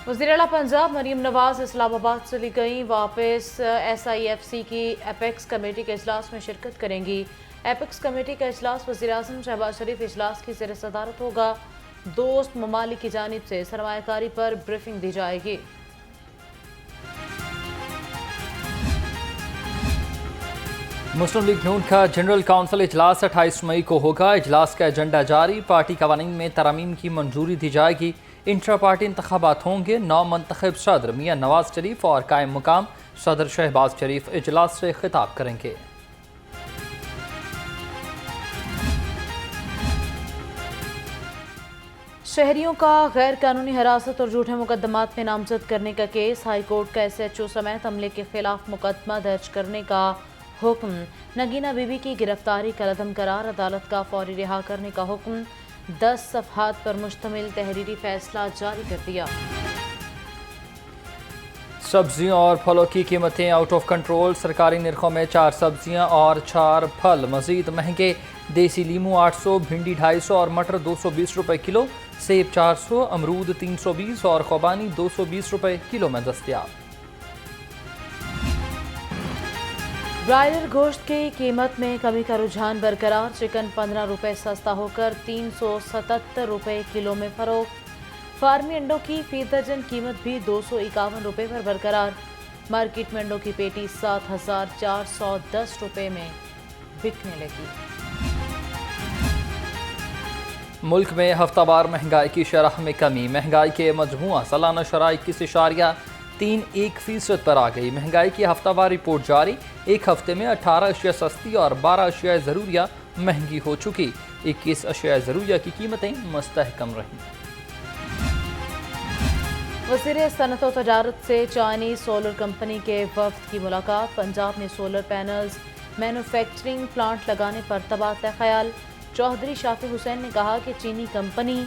वज़ीर आला पंजाब मरीम नवाज इस्लामाबाद चली गई वापस। SIFC की एपेक्स कमेटी के इजलास में शिरकत करेंगी। एपेक्स कमेटी का इजलास वज़ीर-ए-आज़म शहबाज शरीफ इजलास की ज़ेर सदारत होगा। दोस्त ममालिक की जानिब से सरमायाकारी पर ब्रीफिंग दी जाएगी। मुस्लिम लीग नून का जनरल काउंसिल इजलास 28 मई को होगा। इजलास का एजेंडा जारी। पार्टी कवानीन में तरमीम की मंजूरी दी जाएगी। इंट्रा पार्टी इंतखाबात होंगे। नौ मुंतखब सदर मियां नवाज शरीफ और कायम मुकाम सदर शहबाज शरीफ इजलास से खिताब करेंगे। शहरियों का गैर कानूनी हिरासत और झूठे मुकदमात में नामजद करने का केस। हाई कोर्ट का SHO समेत अमले के खिलाफ मुकदमा दर्ज करने का हुक्म। नगीना बीबी की गिरफ्तारी का लदम करार। अदालत का फौरी रिहा करने का हुक्म। 10 सफ़हात पर मुश्तमिल तहरीरी फैसला जारी कर दिया। सब्जियों और फलों की कीमतें आउट ऑफ कंट्रोल। सरकारी निर्खों में 4 सब्जियां और 4 फल मजीद महंगे। देसी लीमू 800, भिंडी 250 और मटर 220 रुपए किलो। सेब 400, अमरूद 320 और खुबानी 220 रुपए किलो में दस्तयाब। ब्रायलर गोश्त की कीमत में कमी का रुझान बरकरार। चिकन 15 रुपए सस्ता होकर 377 रुपए किलो में फरोख्त। फार्मी अंडों की फी दर्जन कीमत भी 251 रुपए पर बरकरार। मार्केट में अंडों की पेटी 7410 रुपए में बिकने लगी। मुल्क में हफ्तावार महंगाई की शरह में कमी। महंगाई के मजमूआ सालाना शरह 21.31% पर आ गई। महंगाई की हफ्तावार रिपोर्ट जारी। एक हफ्ते में 18 अशिया सस्ती और 12 अशिया ज़रूरिया महंगी हो चुकी। 21 अशिया ज़रूरिया की कीमतें मुस्तहकम रहीं। वज़ीर सनअत व तजारत से चाइनीज सोलर कंपनी के वफ्द की मुलाकात। पंजाब में सोलर पैनल्स मैन्युफैक्चरिंग प्लांट लगाने पर तबादला ख्याल। चौधरी शाफी हुसैन ने कहा कि चीनी कंपनी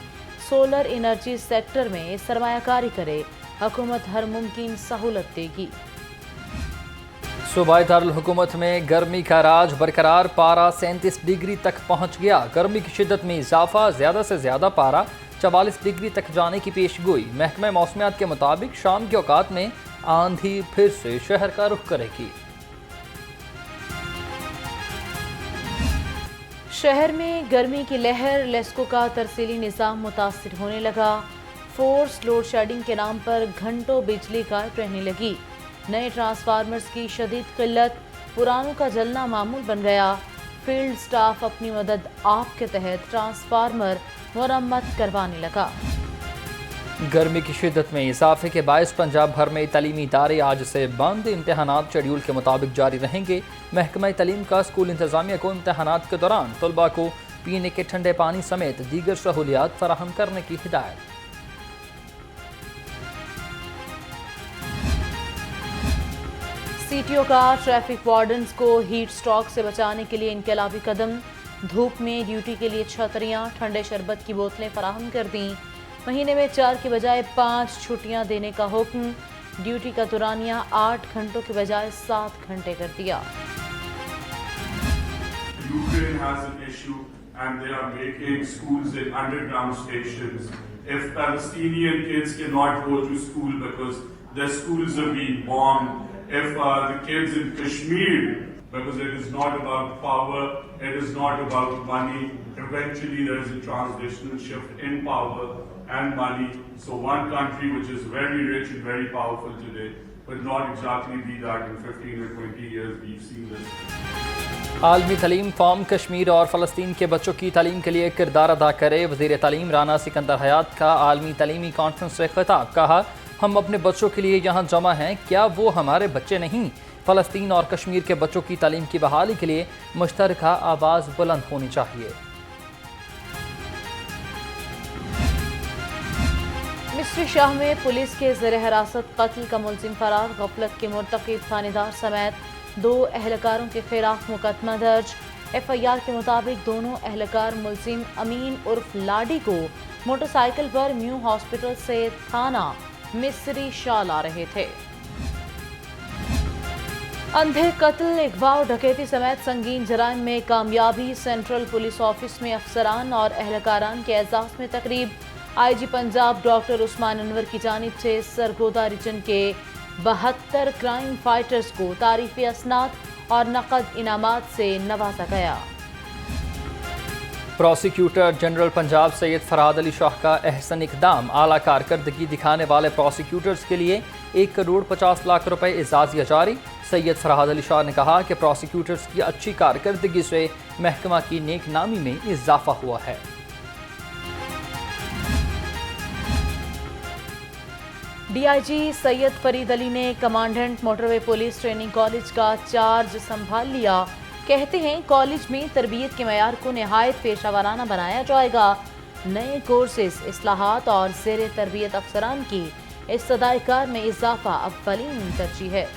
सोलर एनर्जी सेक्टर में सरमायाकारी करे। हुकूमत हर मुमकिन सहूलत देगी। सूबाई दारुल हुकूमत में गर्मी का राज बरकरार। पारा 37 डिग्री तक पहुंच गया। गर्मी की शिद्दत में इजाफा। ज़्यादा से ज़्यादा पारा 44 डिग्री तक जाने की पेशगोई। महकमा मौसमियात के मुताबिक शाम के औकात में आंधी फिर से शहर का रुख करेगी। शहर में गर्मी की लहर। लेस्को का तरसीली निज़ाम मुतासिर होने लगा। फोर्स लोड शेडिंग के नाम पर घंटों बिजली गायब रहने लगी। नए ट्रांसफार्मर्स की शदीद किल्लत। पुरानों का जलना मामूल बन गया। फील्ड स्टाफ अपनी मदद आप के तहत ट्रांसफार्मर मरम्मत करवाने लगा। गर्मी की शिद्दत में इजाफे के बायस पंजाब भर में तालीमी इदारे आज से बंद। इम्तहानात शेड्यूल के मुताबिक जारी रहेंगे। महकमा तालीम का स्कूल इंतजामिया को इम्तहानात के दौरान तलबा को पीने के ठंडे पानी समेत दीगर सहूलियात फराहम करने की हिदायत। CTO का ट्रैफिक वार्डन्स को हीट स्ट्रोक से बचाने के लिए इनकलाबी कदम। धूप में ड्यूटी के लिए छतरियां, ठंडे शरबत की बोतलें फराहम कर दी। महीने में 4 की बजाय 5 छुट्टियां देने का हुक्म। ड्यूटी का दुरानिया 8 घंटों के बजाय 7 घंटे कर दिया। Ukraine has an issue and they are making schools in underground stations. If Palestinian kids cannot go to school because their schools are being bombed, if the kids in Kashmir, because it is not about power, it is not about money, eventually there is a transitional shift in power and money. So one country which is very rich and very powerful today will not exactly be that in 15 or 20 years. We've seen this. आलमी तालीम form Kashmir और फ़लस्तीन के बच्चों की तालीम के लिए किरदार अदा करे। वज़ीर तालीम राना सिकंदर हयात का आलमी तालीमी कॉन्फ्रेंस से खिताब। कहा, हम अपने बच्चों के लिए यहाँ जमा हैं, क्या वो हमारे बच्चे नहीं? फ़लस्तीन और कश्मीर के बच्चों की तालीम की बहाली के लिए मुश्तरका आवाज़ बुलंद होनी चाहिए। मिस्री शाह में पुलिस के ज़ेर हिरासत कत्ल का मुलजिम फरार। गफलत के मुर्तकिब थानेदार समेत 2 एहलकारों के खिलाफ मुकदमा दर्ज। FIR के मुताबिक दोनों एहलकार मुलजिम अमीन उर्फ लाडी को मोटरसाइकिल पर म्यू हॉस्पिटल से थाना मिस्री शाह ला रहे थे। अंधे कत्ल, अगवा और डकैती समेत संगीन जराइम में कामयाबी। सेंट्रल पुलिस ऑफिस में अफसरान और एहलकारान के एजाज में तकरीब। IG पंजाब डॉक्टर उस्मान अनवर की जानिब से सरगोदा रीजन के 72 क्राइम फाइटर्स को तारीफी असनाद और नकद इनामात से नवाजा गया। प्रोसिक्यूटर जनरल पंजाब सैयद फरहाद अली शाह का अहसन इकदाम, आला कारकर्दगी दिखाने वाले प्रोसिक्यूटर्स के लिए 1,50,00,000 रुपए एजाज़िया जारी। सैयद फरहाद अली शाह ने कहा कि प्रोसिक्यूटर्स की अच्छी कारकर्दगी से महकमा की नेक नामी में इजाफा हुआ है। DIG सैयद फरीद अली ने commandant motorway police training college का चार्ज संभाल लिया। कहते हैं कॉलेज में तरबियत के मयार को निहायत पेशा वाराना बनाया जाएगा। नए कोर्सेज, इस्लाहात और ज़ेर तरबियत अफसरान की इब्तदाई कार में इजाफा अव्वलीन तरजीह है।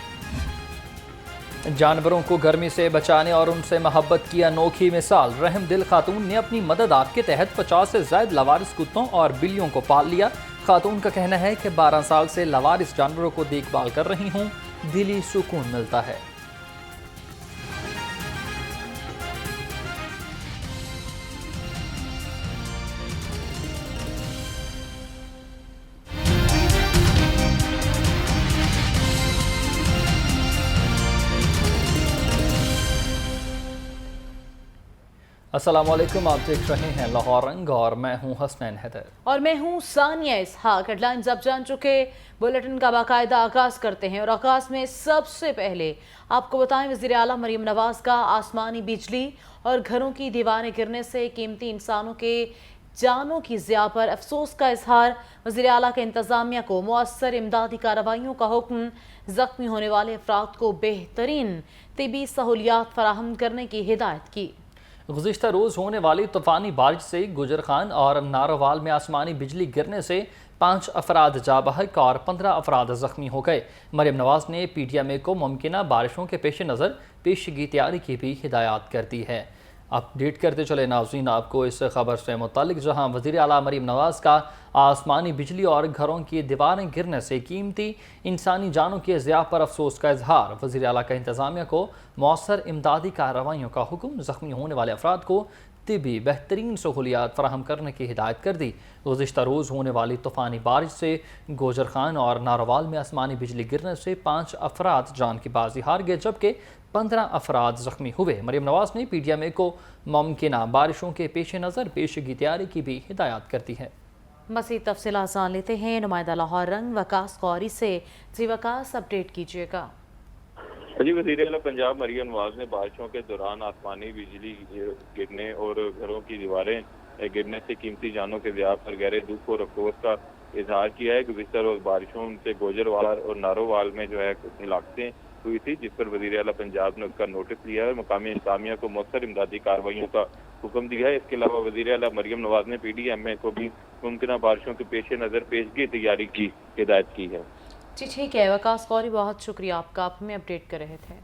जानवरों को गर्मी से बचाने और उनसे मोहब्बत की अनोखी मिसाल रहम दिल खातून ने अपनी मदद आप के तहत 50 से ज़ायद लवारिस कुत्तों और बिल्लियों को पाल लिया। खातून का कहना है कि 12 साल से लवारिस जानवरों को देखभाल कर रही हूँ, दिली सुकून मिलता है। अस्सलामुअलैकुम, आप देख रहे हैं लाहौर रंग और मैं हूं हसनैन हैदर और मैं हूं सानिया इसहाक। हेडलाइंस आप जान चुके, बुलेटिन का बाकायदा आगाज करते हैं और आगाज में सबसे पहले आपको बताएं वज़ीर आला मरीम नवाज का आसमानी बिजली और घरों की दीवारें गिरने से कीमती इंसानों के जानों की ज़िया पर अफसोस का इजहार। वज़ीर आला के इंतज़ामिया को मुअस्सर इमदादी कार्रवाइयों का हुक्म। ज़ख्मी होने वाले अफराद को बेहतरीन तिबी सहूलियात फराहम करने की हिदायत की। गुज़िश्ता रोज़ होने वाली तूफ़ानी बारिश से गुजर खान और नारोवाल में आसमानी बिजली गिरने से 5 अफराद जा बहक और 15 अफराद ज़ख्मी हो गए। मरीम नवाज ने PTMA को मुमकिना बारिशों के पेश नज़र पेशगी तैयारी की भी हिदायत कर दी है। अपडेट करते चले नाज़रीन आपको इस खबर से मुतालिक, जहां वज़ीर आला मरीम नवाज का आसमानी बिजली और घरों की दीवारें गिरने से कीमती इंसानी जानों के ज़िया पर अफसोस का इजहार। वज़ीर आला का इंतज़ामिया को मौसर इमदादी कार्रवाइयों का हुक्म। ज़ख्मी होने वाले अफराद को तिबी बेहतरीन सहूलियात फराहम करने की हिदायत कर दी। गुज़िश्ता रोज़ होने वाली तूफ़ानी बारिश से गोजर खान और नारोवाल में आसमानी बिजली गिरने से 5 अफराद जान की बाजी हार गए, जबकि 15 अफराद ज़ख्मी हुए। मरीम नवाज ने PTMA को मुमकिना बारिशों के पेश नज़र पेशगी तैयारी की भी हिदायत कर दी है। मज़ीद तफ़सीलात जान लेते हैं नुमाइंदा लाहौर रंग वकास कौरी से। जी वकास, अपडेट कीजिएगा। जी, वज़ीर आला पंजाब मरीम नवाज ने बारिशों के दौरान आसमानी बिजली गिरने और घरों की दीवारें गिरने से कीमती जानों के ज़िया पर गहरे दुख और अफसोस का इजहार किया है। गुज़िश्ता रोज़ बारिशों से गोजरवाल और नारोवाल में जो है हिलाकतें हुई थी, जिस पर वज़ीर आला पंजाब ने उसका नोटिस लिया है और मकामी इंतज़ामिया को मौसर इमदादी कार्रवाइयों का हुक्म दिया है। इसके अलावा वज़ीर आला मरीम नवाज ने PTMA को भी मुमकिना बारिशों के पेश नज़र पेशगी तैयारी की हिदायत की है। जी ठीक है वकास कौरी, बहुत शुक्रिया आपका, आप हमें अपडेट कर रहे थे।